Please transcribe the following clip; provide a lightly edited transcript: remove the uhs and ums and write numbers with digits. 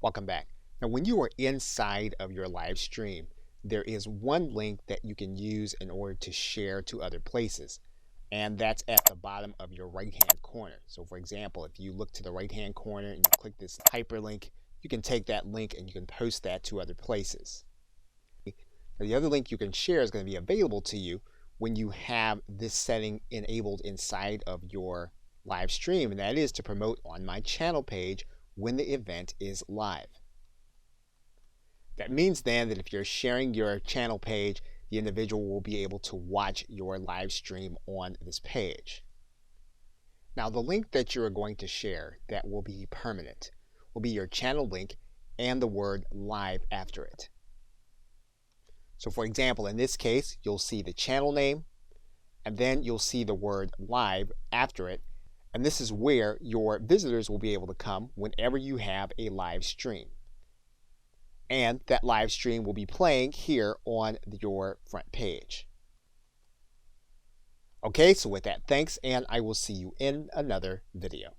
Welcome back. Now, when you are inside of your live stream, there is one link that you can use in order to share to other places, and that's at the bottom of your right-hand corner. So, for example, if you look to the right-hand corner and you click this hyperlink, you can take that link and you can post that to other places. Now, the other link you can share is going to be available to you when you have this setting enabled inside of your live stream, and that is to promote on my channel page when the event is live. That means then that if you're sharing your channel page, the individual will be able to watch your live stream on this page. Now, the link that you're going to share that will be permanent will be your channel link and the word live after it. So for example, in this case, you'll see the channel name and then you'll see the word live after it. And this is where your visitors will be able to come whenever you have a live stream. And that live stream will be playing here on your front page. Okay, so with that, thanks, and I will see you in another video.